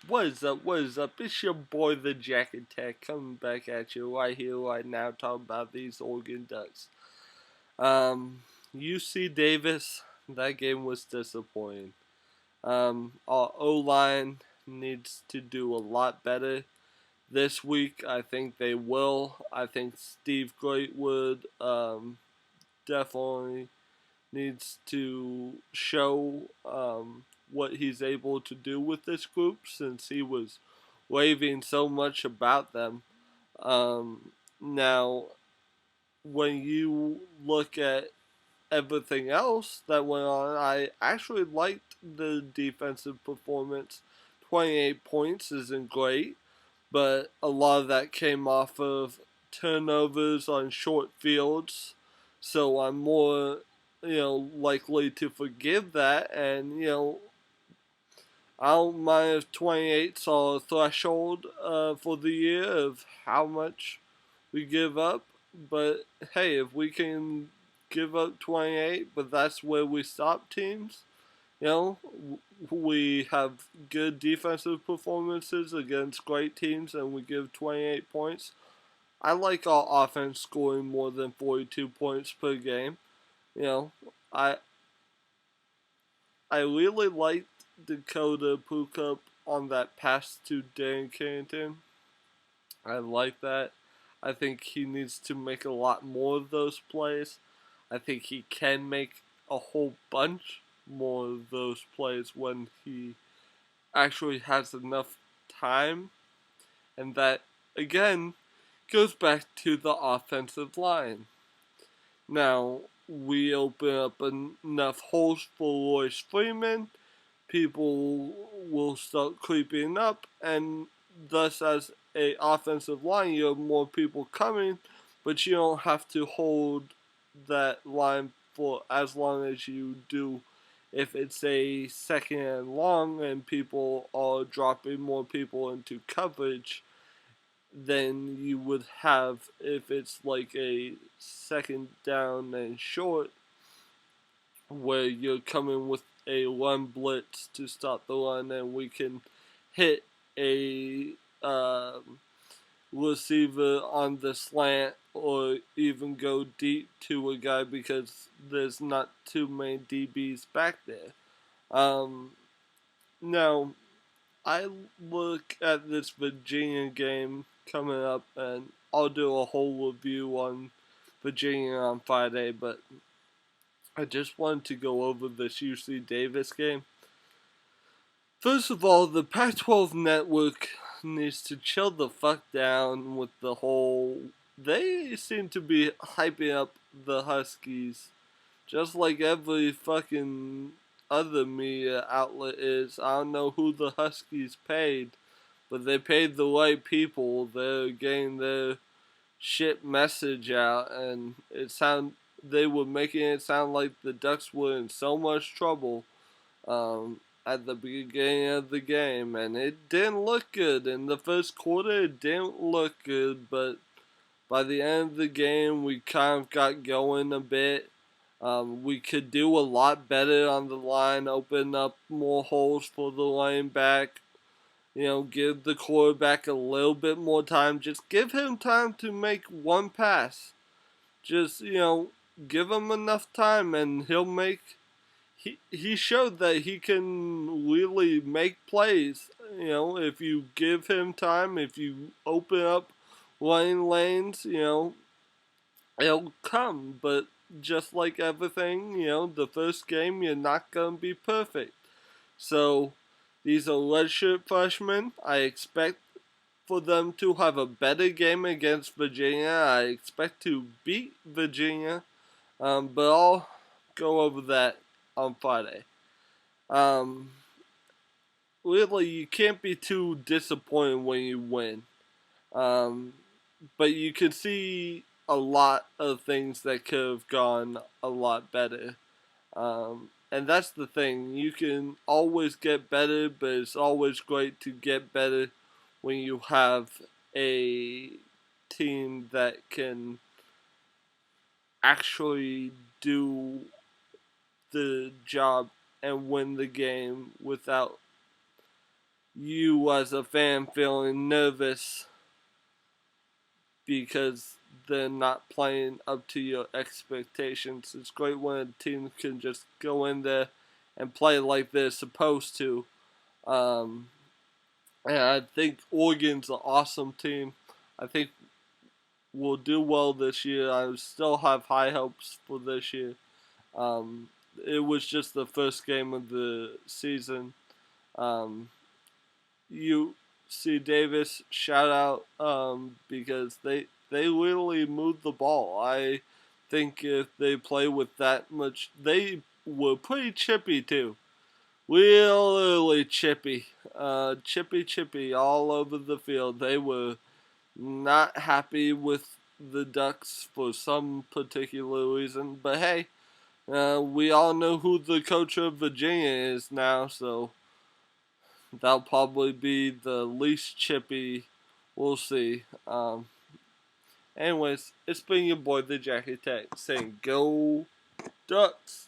What is up? What is up? It's your boy, the Jacket Tech, coming back at you right here, right now, talking about these Oregon Ducks. UC Davis, that game was disappointing. Our O line needs to do a lot better this week. I think they will. I think Steve Greatwood, definitely needs to show what he's able to do with this group since he was raving so much about them. Now, when you look at everything else that went on, I actually liked the defensive performance. 28 points isn't great, but a lot of that came off of turnovers on short fields. So I'm more, likely to forgive that. And, I don't mind if 28's our threshold for the year of how much we give up. But hey, if we can give up 28, but that's where we stop teams, you know, we have good defensive performances against great teams and we give 28 points. I like our offense scoring more than 42 points per game. You know, I I really liked Dakota Pukup on that pass to Dan Canton. I like that. I think he needs to make a lot more of those plays. I think he can make a whole bunch more of those plays when he actually has enough time. And that, again, goes back to the offensive line. Now, we open up enough holes for Royce Freeman, people will start creeping up, and thus, as a offensive line, you have more people coming, but you don't have to hold that line for as long as you do if it's a second and long and people are dropping more people into coverage than you would have if it's like a second down and short where you're coming with a run blitz to stop the run and we can hit a receiver on the slant or even go deep to a guy because there's not too many DBs back there. Um, Now, I look at this Virginia game coming up, and I'll do a whole review on Virginia on Friday, but I just wanted to go over this UC Davis game. First of all, the Pac 12 network needs to chill the fuck down with the whole. They seem to be hyping up the Huskies just like every fucking other media outlet is. I don't know who the Huskies paid, but they paid the right people. They're getting their shit message out, and they were making it sound like the Ducks were in so much trouble at the beginning of the game, and it didn't look good. In the first quarter, it didn't look good, but by the end of the game, we kind of got going a bit. We could do a lot better on the line, open up more holes for the lane back. Give the quarterback a little bit more time. Just give him time to make one pass. Just, give him enough time and he'll make. He showed that he can really make plays. If you give him time, if you open up lanes, it'll come. But just like everything, the first game, you're not going to be perfect. So, these are redshirt freshmen. I expect for them to have a better game against Virginia. I expect to beat Virginia. But I'll go over that on Friday. Um, really, you can't be too disappointed when you win. Um, but you can see a lot of things that could have gone a lot better. And that's the thing. You can always get better, but it's always great to get better when you have a team that can actually do the job and win the game without you as a fan feeling nervous because they're not playing up to your expectations. It's great when a team can just go in there and play like they're supposed to. Um, and I think Oregon's an awesome team. I think we'll do well this year. I still have high hopes for this year. Um, it was just the first game of the season. Um, UC Daivs, shout out because they literally moved the ball. I think if they play with that much, they were pretty chippy too. Really chippy, chippy all over the field. They were not happy with the Ducks for some particular reason, but hey, we all know who the coach of Virginia is now, so that'll probably be the least chippy. We'll see. Anyways, it's been your boy, the Jackie Tech, saying go Ducks.